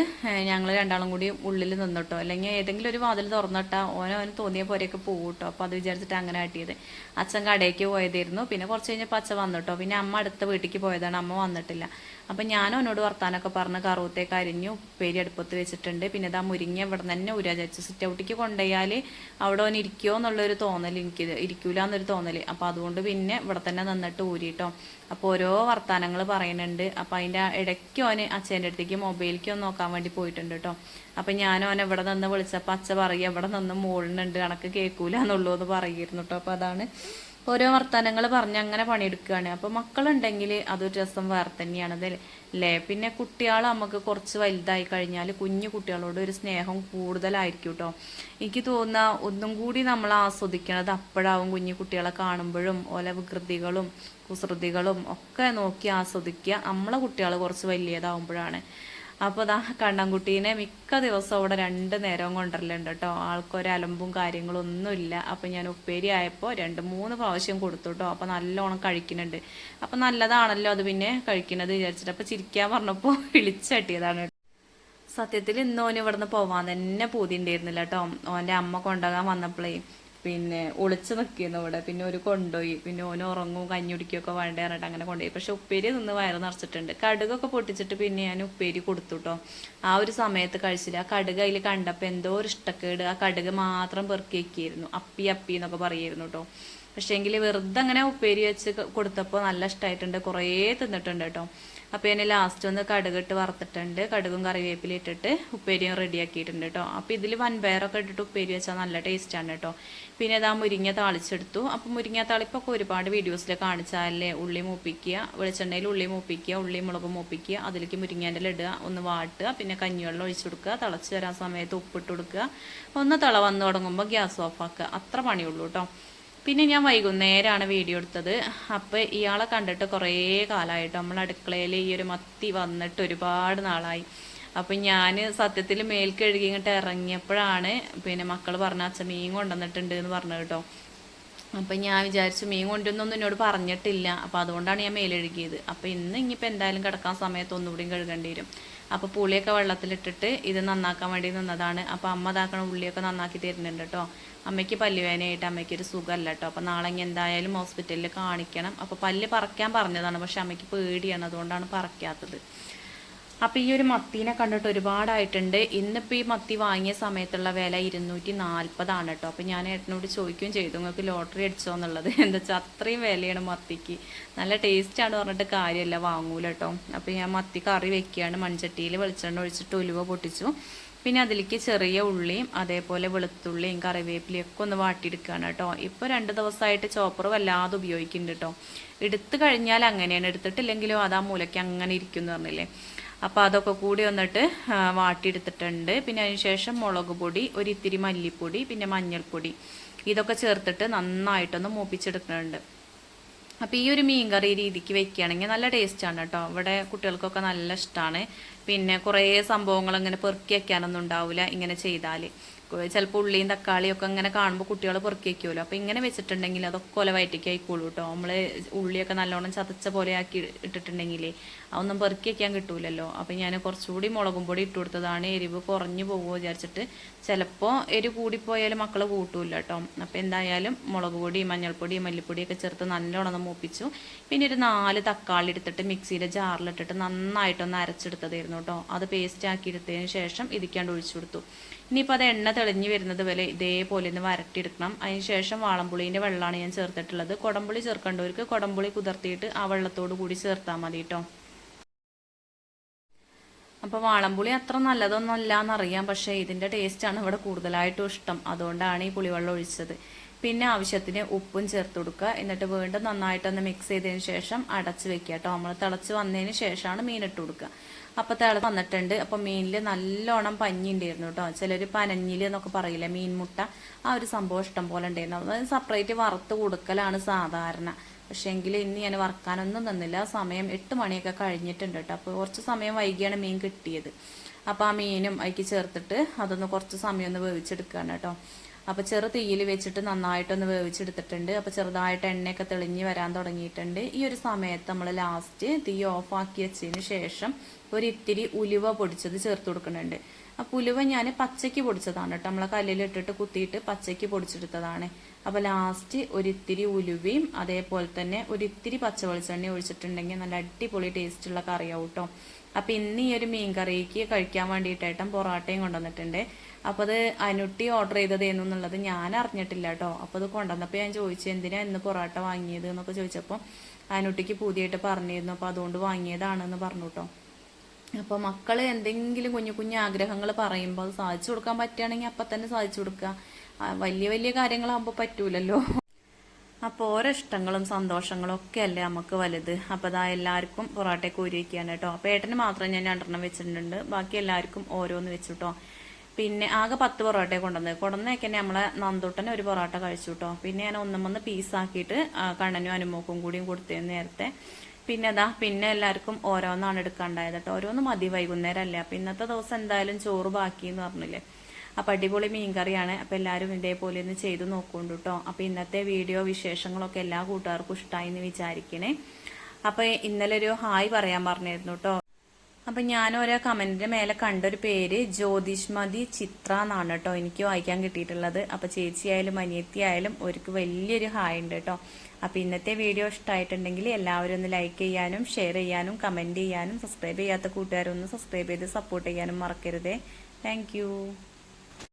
ഞങ്ങൾ രണ്ടാളും കൂടി ഉള്ളിൽ നിന്നിട്ടോ. അല്ലെങ്കിൽ ഏതെങ്കിലും ഒരു വാതിൽ തുറന്നിട്ടാൽ ഓന് തോന്നിയ പോലെയൊക്കെ പോകും കേട്ടോ. അപ്പോൾ അത് വിചാരിച്ചിട്ട് അങ്ങനെ ആട്ടിയത്. അച്ഛൻ കടയ്ക്ക് പോയതായിരുന്നു. പിന്നെ കുറച്ച് കഴിഞ്ഞപ്പോൾ അച്ഛൻ വന്നിട്ടോ. പിന്നെ അമ്മ അടുത്ത വീട്ടിലേക്ക് പോയതാണ്, അമ്മ വന്നിട്ടില്ല. അപ്പം ഞാൻ അവനോട് വർത്താനൊക്കെ പറഞ്ഞ് കറുവത്തേക്ക് അരിഞ്ഞു ഉപ്പേരി അടുപ്പത്ത് വെച്ചിട്ടുണ്ട്. പിന്നെ ഇതാ മുരിങ്ങ ഇവിടെ തന്നെ ഉരാ വിചാരിച്ചു. സിറ്റ് ഔട്ടിക്ക് കൊണ്ടുപോയാൽ അവിടെ ഓൻ ഇരിക്കുമോ എന്നുള്ളൊരു തോന്നൽ, എനിക്ക് ഇരിക്കൂല എന്നൊരു തോന്നൽ. അപ്പോൾ അതുകൊണ്ട് പിന്നെ ഇവിടെ തന്നെ നിന്നിട്ട് ഊരിട്ടോ. അപ്പോൾ ഓരോ വർത്താനങ്ങൾ പറയുന്നുണ്ട്. അപ്പോൾ അതിൻ്റെ ഇടയ്ക്ക് ഓന് അച്ഛൻ്റെ അടുത്തേക്ക് മൊബൈലിലേക്ക് ഒന്ന് നോക്കാൻ വേണ്ടി പോയിട്ടുണ്ട് കേട്ടോ. അപ്പം ഞാൻ ഓനെ ഇവിടെ നിന്ന് വിളിച്ചപ്പോൾ അച്ഛ പറയുക ഇവിടെ നിന്ന് മോളുന്നുണ്ട് കണക്ക് കേൾക്കൂല എന്നുള്ളൂ എന്ന് പറയുമായിരുന്നു കേട്ടോ. അപ്പോൾ അതാണ് ഓരോ വർത്തമാനങ്ങൾ പറഞ്ഞ് അങ്ങനെ പണിയെടുക്കുകയാണ്. അപ്പോൾ മക്കളുണ്ടെങ്കിൽ അതൊരു രസം വേറെ തന്നെയാണ് അല്ലേ. പിന്നെ കുട്ടികൾ നമുക്ക് കുറച്ച് വലുതായി കഴിഞ്ഞാൽ കുഞ്ഞു കുട്ടികളോട് ഒരു സ്നേഹം കൂടുതലായിരിക്കും കേട്ടോ. എനിക്ക് തോന്നുന്ന ഒന്നും കൂടി നമ്മൾ ആസ്വദിക്കണത് അപ്പോഴാവും കുഞ്ഞു കുട്ടികളെ കാണുമ്പോഴും ഓല വികൃതികളും കുസൃതികളും ഒക്കെ നോക്കി ആസ്വദിക്കുക നമ്മളെ കുട്ടികൾ കുറച്ച് വലിയതാവുമ്പോഴാണ്. അപ്പോൾ അതാ കണ്ണൻകുട്ടീനെ മിക്ക ദിവസവും അവിടെ 2 നേരവും കൊണ്ടുവരലുണ്ട് കേട്ടോ. ആൾക്കൊരലമ്പും കാര്യങ്ങളും ഒന്നുമില്ല. അപ്പം ഞാൻ ഉപ്പേരി ആയപ്പോൾ 2-3 പ്രാവശ്യം കൊടുത്തു കേട്ടോ. അപ്പം നല്ലോണം കഴിക്കുന്നുണ്ട്. അപ്പം നല്ലതാണല്ലോ അത് പിന്നെ കഴിക്കുന്നത് വിചാരിച്ചിട്ട്. അപ്പോൾ ചിരിക്കാൻ പറഞ്ഞപ്പോൾ വിളിച്ചട്ടിയതാണ്. സത്യത്തിൽ ഇന്ന് ഓന് ഇവിടുന്ന് പോവാൻ തന്നെ പൂതി ഉണ്ടായിരുന്നില്ല കേട്ടോ. ഓൻ്റെ അമ്മ കൊണ്ടുപോകാൻ വന്നപ്പോഴേ പിന്നെ ഒളിച്ച് നിൽക്കുന്നു ഇവിടെ. പിന്നെ ഒരു കൊണ്ടുപോയി. പിന്നെ ഓന് ഉറങ്ങും കഞ്ഞുടിക്കുകയൊക്കെ വേണ്ടേ പറഞ്ഞിട്ട് അങ്ങനെ കൊണ്ടുപോയി. പക്ഷെ ഉപ്പേരി നിന്ന് വയറ് നിറച്ചിട്ടുണ്ട്. കടുകൊക്കെ പൊട്ടിച്ചിട്ട് പിന്നെ ഞാൻ ഉപ്പേരി കൊടുത്തു കേട്ടോ. ആ ഒരു സമയത്ത് കഴിച്ചില്ല. ആ കടുക് അതിൽ കണ്ടപ്പോൾ എന്തോ ഒരു ഇഷ്ടക്കേട്. ആ കടുക് മാത്രം പെറുക്കി വയ്ക്കിയിരുന്നു. അപ്പി അപ്പി എന്നൊക്കെ പറയായിരുന്നു കേട്ടോ. പക്ഷേങ്കിൽ വെറുതെ അങ്ങനെ ഉപ്പേരി വെച്ച് കൊടുത്തപ്പോൾ നല്ല ഇഷ്ടമായിട്ടുണ്ട്. കുറേ തിന്നിട്ടുണ്ട് കേട്ടോ. അപ്പോൾ ഞാൻ ലാസ്റ്റ് ഒന്ന് കടുകിട്ട് വറുത്തിട്ടുണ്ട്. കടുകും കറിവേപ്പില ഇട്ടിട്ട് ഉപ്പേരിയും റെഡിയാക്കിയിട്ടുണ്ട് കേട്ടോ. അപ്പോൾ ഇതിൽ വൻപയറൊക്കെ ഇട്ടിട്ട് ഉപ്പേരി വെച്ചാൽ നല്ല ടേസ്റ്റാണ് കേട്ടോ. പിന്നെ ഇതാ മുരിങ്ങ താളിച്ചെടുത്തു. അപ്പോൾ മുരിങ്ങ താളിപ്പൊക്കെ ഒരുപാട് വീഡിയോസിൽ കാണിച്ചാലേ ഉള്ളി മൂപ്പിക്കുക, വെളിച്ചെണ്ണയിൽ ഉള്ളി മൂപ്പിക്കുക, ഉള്ളി മുളക് മൂപ്പിക്കുക, അതിലേക്ക് മുരിങ്ങേൻ്റെ ഇടുക, ഒന്ന് വാട്ടുക, പിന്നെ കഞ്ഞിവെള്ളം ഒഴിച്ചു കൊടുക്കുക, തിളച്ച് വരാൻ സമയത്ത് ഉപ്പിട്ട് കൊടുക്കുക, ഒന്ന് തിള വന്ന് തുടങ്ങുമ്പോൾ ഗ്യാസ് ഓഫ് ആക്കുക. അത്ര പണിയുള്ളൂ കേട്ടോ. പിന്നെ ഞാൻ വൈകുന്നേരമാണ് വീഡിയോ എടുത്തത്. അപ്പോൾ ഇയാളെ കണ്ടിട്ട് കുറേ കാലമായിട്ട് നമ്മൾ അടുക്കളയിൽ ഈ ഒരു മത്തി വന്നിട്ട് ഒരുപാട് നാളായി. അപ്പം ഞാൻ സത്യത്തിൽ മേൽ കഴുകി ഇങ്ങോട്ട് ഇറങ്ങിയപ്പോഴാണ് പിന്നെ മക്കൾ പറഞ്ഞ അച്ഛൻ മീൻ കൊണ്ടുവന്നിട്ടുണ്ട് എന്ന് പറഞ്ഞു കേട്ടോ. അപ്പം ഞാൻ വിചാരിച്ചു മീൻ കൊണ്ടുവന്നൊന്നും എന്നോട് പറഞ്ഞിട്ടില്ല, അപ്പോൾ അതുകൊണ്ടാണ് ഞാൻ മേലെഴുകിയത്. അപ്പോൾ ഇനിയിപ്പോൾ എന്തായാലും കിടക്കാൻ സമയത്ത് ഒന്നുകൂടിയും കഴുകേണ്ടി വരും. അപ്പോൾ പുളിയൊക്കെ വെള്ളത്തിലിട്ടിട്ട് ഇത് നന്നാക്കാൻ വേണ്ടി നിന്നതാണ്. അപ്പോൾ അമ്മ ഇതാക്കണ ഉള്ളിയൊക്കെ നന്നാക്കി തരുന്നുണ്ട് കേട്ടോ. അമ്മയ്ക്ക് പല്ലുവേദനയായിട്ട് അമ്മയ്ക്കൊരു സുഖമല്ല കേട്ടോ. അപ്പോൾ നാളെ ഇനി എന്തായാലും ഹോസ്പിറ്റലിൽ കാണിക്കണം. അപ്പോൾ പല്ല് പറിക്കാൻ പറഞ്ഞതാണ്, പക്ഷെ അമ്മയ്ക്ക് പേടിയാണ്, അതുകൊണ്ടാണ് പറിക്കാത്തത്. അപ്പോൾ ഈ ഒരു മത്തീനെ കണ്ടിട്ട് ഒരുപാടായിട്ടുണ്ട്. ഇന്നിപ്പോൾ ഈ മത്തി വാങ്ങിയ സമയത്തുള്ള വില 240 കേട്ടോ. അപ്പോൾ ഞാൻ ഏട്ടനോട് ചോദിക്കുകയും ചെയ്തു, നിങ്ങൾക്ക് ലോട്ടറി അടിച്ചോ എന്നുള്ളത്. എന്താ വെച്ചാൽ അത്രയും വിലയാണ് മത്തിക്ക്. നല്ല ടേസ്റ്റാണ് പറഞ്ഞിട്ട് കാര്യമല്ല, വാങ്ങൂല കേട്ടോ. അപ്പോൾ ഞാൻ മത്തി കറി വെക്കുകയാണ്. മൺചട്ടിയിൽ വെളിച്ചെണ്ണ ഒഴിച്ചിട്ട് ഉലുവ പൊട്ടിച്ചു. പിന്നെ അതിലേക്ക് ചെറിയ ഉള്ളിയും അതേപോലെ വെളുത്തുള്ളിയും കറിവേപ്പിലയും ഒക്കെ ഒന്ന് വാട്ടിയെടുക്കുകയാണ് കേട്ടോ. ഇപ്പോൾ 2 ദിവസമായിട്ട് ചോപ്പർ വല്ലാതെ ഉപയോഗിക്കുന്നുണ്ട് കേട്ടോ. എടുത്തു കഴിഞ്ഞാൽ അങ്ങനെയാണ്, എടുത്തിട്ടില്ലെങ്കിലും അത് ആ മൂലയ്ക്ക് അങ്ങനെ ഇരിക്കും എന്ന് പറഞ്ഞില്ലേ. അപ്പോൾ അതൊക്കെ കൂടി വന്നിട്ട് വാട്ടിയെടുത്തിട്ടുണ്ട്. പിന്നെ അതിനുശേഷം മുളക് പൊടി, ഒരിത്തിരി മല്ലിപ്പൊടി, പിന്നെ മഞ്ഞൾപ്പൊടി ഇതൊക്കെ ചേർത്തിട്ട് നന്നായിട്ടൊന്ന് മൂപ്പിച്ചെടുക്കുന്നുണ്ട്. അപ്പോൾ ഈ ഒരു മീൻ കറി രീതിക്ക് വെക്കുകയാണെങ്കിൽ നല്ല ടേസ്റ്റാണ് കേട്ടോ. ഇവിടെ കുട്ടികൾക്കൊക്കെ നല്ല ഇഷ്ടമാണ്. പിന്നെ കുറേ സംഭവങ്ങൾ ഇങ്ങനെ പെറുക്കി വയ്ക്കാനൊന്നും ഉണ്ടാവില്ല ഇങ്ങനെ ചെയ്താൽ. ചിലപ്പോൾ ഉള്ളിയും തക്കാളിയും ഒക്കെ ഇങ്ങനെ കാണുമ്പോൾ കുട്ടികൾ പെറുക്കി വയ്ക്കുമല്ലോ. അപ്പോൾ ഇങ്ങനെ വെച്ചിട്ടുണ്ടെങ്കിൽ അതൊക്കെ ഒല വയറ്റിക്ക് ആയിക്കോളൂ കേട്ടോ. നമ്മൾ ഉള്ളിയൊക്കെ നല്ലോണം ചതച്ച പോലെ ആക്കി ഇട്ടിട്ടുണ്ടെങ്കിലേ അതൊന്നും പെറുക്കി വയ്ക്കാൻ കിട്ടൂലല്ലോ. അപ്പോൾ ഞാൻ കുറച്ചുകൂടി മുളകും പൊടി ഇട്ട് കൊടുത്തതാണ്. എരിവ് കുറഞ്ഞു പോകുമോ വിചാരിച്ചിട്ട്. ചിലപ്പോൾ എരിവ് കൂടിപ്പോയാലും മക്കൾ കൂട്ടൂല കേട്ടോ. അപ്പോൾ എന്തായാലും മുളക് പൊടി, മഞ്ഞൾപ്പൊടി, മല്ലിപ്പൊടിയൊക്കെ ചേർത്ത് നല്ലോണം മൂപ്പിച്ചു. പിന്നെ ഒരു 4 തക്കാളി എടുത്തിട്ട് മിക്സിയുടെ ജാറിലിട്ടിട്ട് നന്നായിട്ടൊന്ന് അരച്ചെടുത്തതായിരുന്നു കേട്ടോ. അത് പേസ്റ്റ് ആക്കി എടുത്തതിന് ശേഷം ഇതിക്കാണ്ട് ഒഴിച്ചു കൊടുത്തു. ഇനിയിപ്പോൾ അത് എണ്ണ തെളിഞ്ഞ് വരുന്നത് വരെ ഇതേപോലെ ഒന്ന് വരട്ടിയെടുക്കണം. അതിന് ശേഷം വാളംപുളീൻ്റെ വെള്ളമാണ് ഞാൻ ചേർത്തിട്ടുള്ളത്. കുടംപുളി ചേർക്കേണ്ടവർക്ക് കുടംപുളി കുതിർത്തിയിട്ട് ആ വെള്ളത്തോട് കൂടി ചേർത്താൽ മതി കേട്ടോ. അപ്പോൾ വാളംപുളി അത്ര നല്ലതൊന്നും അല്ല എന്നറിയാം, പക്ഷേ ഇതിൻ്റെ ടേസ്റ്റാണ് ഇവിടെ കൂടുതലായിട്ടും ഇഷ്ടം, അതുകൊണ്ടാണ് ഈ പുളിവെള്ളം ഒഴിച്ചത്. പിന്നെ ആവശ്യത്തിന് ഉപ്പും ചേർത്ത് കൊടുക്കുക. എന്നിട്ട് വീണ്ടും നന്നായിട്ടൊന്ന് മിക്സ് ചെയ്തതിന് ശേഷം അടച്ച് വെക്കുക കേട്ടോ. നമ്മൾ തിളച്ച് വന്നതിന് ശേഷമാണ് മീൻ ഇട്ട് കൊടുക്കുക. അപ്പോൾ തിളച്ച് വന്നിട്ടുണ്ട്. അപ്പോൾ മീനിൽ നല്ലോണം പഞ്ഞി ഉണ്ടായിരുന്നു കേട്ടോ. ചിലർ പനഞ്ഞിൽ എന്നൊക്കെ പറയില്ലേ, മീൻ മുട്ട, ആ ഒരു സംഭവം ഇഷ്ടം പോലെ ഉണ്ടായിരുന്നു. അത് സെപ്പറേറ്റ് വറുത്ത് കൊടുക്കലാണ് സാധാരണ. പക്ഷേ എങ്കിൽ ഇന്ന് ഞാൻ വറുക്കാനൊന്നും നിന്നില്ല. സമയം 8 മണിയൊക്കെ കഴിഞ്ഞിട്ടുണ്ട് കേട്ടോ. അപ്പോൾ കുറച്ച് സമയം വൈകിയാണ് മീൻ കിട്ടിയത്. അപ്പോൾ ആ മീനും അതിലേക്ക് ചേർത്തിട്ട് അതൊന്ന് കുറച്ച് സമയം ഒന്ന് വേവിച്ചെടുക്കുകയാണ് കേട്ടോ. അപ്പോൾ ചെറു തീയിൽ വെച്ചിട്ട് നന്നായിട്ടൊന്ന് വേവിച്ചെടുത്തിട്ടുണ്ട്. അപ്പോൾ ചെറുതായിട്ട് എണ്ണയൊക്കെ തെളിഞ്ഞ് വരാൻ തുടങ്ങിയിട്ടുണ്ട്. ഈ ഒരു സമയത്ത് നമ്മൾ ലാസ്റ്റ് തീ ഓഫാക്കി വെച്ചതിന് ശേഷം ഒരിത്തിരി ഉലുവ പൊടിച്ചത് ചേർത്ത് കൊടുക്കുന്നുണ്ട്. അപ്പോൾ ഉലുവ ഞാൻ പച്ചയ്ക്ക് പൊടിച്ചതാണ് കേട്ടോ. നമ്മളെ കല്ലിലിട്ടിട്ട് കുത്തിയിട്ട് പച്ചയ്ക്ക് പൊടിച്ചെടുത്തതാണ്. അപ്പോൾ ലാസ്റ്റ് ഒരിത്തിരി ഉലുവയും അതേപോലെ തന്നെ ഒരിത്തിരി പച്ചവെളിച്ചെണ്ണ ഒഴിച്ചിട്ടുണ്ടെങ്കിൽ നല്ല അടിപൊളി ടേസ്റ്റുള്ള കറിയാവും കേട്ടോ. അപ്പോൾ ഇന്ന് ഈ ഒരു മീൻ കറിക്ക് കഴിക്കാൻ വേണ്ടിയിട്ടായിട്ടും പൊറോട്ടയും കൊണ്ടുവന്നിട്ടുണ്ട്. അപ്പോൾ അത് അനുട്ടി ഓർഡർ ചെയ്തതേന്നു എന്നുള്ളത് ഞാൻ അറിഞ്ഞിട്ടില്ല കേട്ടോ. അപ്പോൾ അത് കൊണ്ടുവന്നപ്പോൾ ഞാൻ ചോദിച്ചു എന്തിനാ ഇന്ന് പൊറോട്ട വാങ്ങിയത് എന്നൊക്കെ ചോദിച്ചപ്പോൾ അനുട്ടിക്ക് പുതിയതായിട്ട് പറഞ്ഞിരുന്നു. അപ്പോൾ അതുകൊണ്ട് വാങ്ങിയതാണെന്ന് പറഞ്ഞു കേട്ടോ. അപ്പോൾ മക്കൾ എന്തെങ്കിലും കുഞ്ഞു കുഞ്ഞു ആഗ്രഹങ്ങൾ പറയുമ്പോൾ അത് സാധിച്ചു കൊടുക്കാൻ പറ്റുകയാണെങ്കിൽ അപ്പം തന്നെ സാധിച്ചു കൊടുക്കുക. വലിയ വലിയ കാര്യങ്ങളാകുമ്പോൾ പറ്റൂലല്ലോ. അപ്പോൾ ഓരോ ഇഷ്ടങ്ങളും സന്തോഷങ്ങളും ഒക്കെ അല്ലേ നമുക്ക് വലുത്. അപ്പോൾ അതാ എല്ലാവർക്കും പൊറോട്ടയൊക്കെ ഊരി വയ്ക്കുകയാണ് കേട്ടോ. അപ്പോൾ ഏട്ടന് മാത്രം ഞാൻ 2 വെച്ചിട്ടുണ്ട്, ബാക്കി എല്ലാവർക്കും ഓരോന്ന് വെച്ചു കേട്ടോ. പിന്നെ ആകെ 10 പൊറോട്ടയെ കൊണ്ടുവന്നേക്കെ നമ്മളെ നന്ദൂട്ടനെ ഒരു പൊറോട്ട കഴിച്ചു കേട്ടോ. പിന്നെ ഞാൻ 1 പീസാക്കിയിട്ട് കണ്ണനും അനുമോക്കും കൂടിയും കൊടുത്തിരുന്നു നേരത്തെ. പിന്നെ എല്ലാവർക്കും ഓരോന്നാണ് എടുക്കാണ്ടായത് കേട്ടോ. ഓരോന്ന് മതി, വൈകുന്നേരം അല്ലേ. അപ്പോൾ ഇന്നത്തെ ദിവസം എന്തായാലും ചോറ് ബാക്കി എന്ന് പറഞ്ഞില്ലേ. അപ്പോൾ അടിപൊളി മീൻകറിയാണ്. അപ്പോൾ എല്ലാവരും ഇതേപോലെ ഒന്ന് ചെയ്ത് നോക്കുന്നുണ്ട് കേട്ടോ. അപ്പോൾ ഇന്നത്തെ വീഡിയോ വിശേഷങ്ങളൊക്കെ എല്ലാ കൂട്ടുകാർക്കും ഇഷ്ടമായി എന്ന് വിചാരിക്കണേ. അപ്പോൾ ഇന്നലെ ഒരു ഹായ് പറയാൻ പറഞ്ഞിരുന്നു കേട്ടോ. അപ്പം ഞാൻ ഓരോ കമൻറ്റിൻ്റെ മേലെ കണ്ടൊരു പേര് ജ്യോതിഷ്മതി ചിത്ര എന്നാണ് കേട്ടോ എനിക്ക് വായിക്കാൻ കിട്ടിയിട്ടുള്ളത്. അപ്പോൾ ചേച്ചിയായാലും അനിയത്തിയായാലും അവർക്ക് വലിയൊരു ഹായ് ഉണ്ട് കേട്ടോ. അപ്പോൾ ഇന്നത്തെ വീഡിയോ ഇഷ്ടമായിട്ടുണ്ടെങ്കിൽ എല്ലാവരും ഒന്ന് ലൈക്ക് ചെയ്യാനും ഷെയർ ചെയ്യാനും കമൻറ്റ് ചെയ്യാനും സബ്സ്ക്രൈബ് ചെയ്യാത്ത കൂട്ടുകാരൊന്ന് സബ്സ്ക്രൈബ് ചെയ്ത് സപ്പോർട്ട് ചെയ്യാനും മറക്കരുതേ. താങ്ക്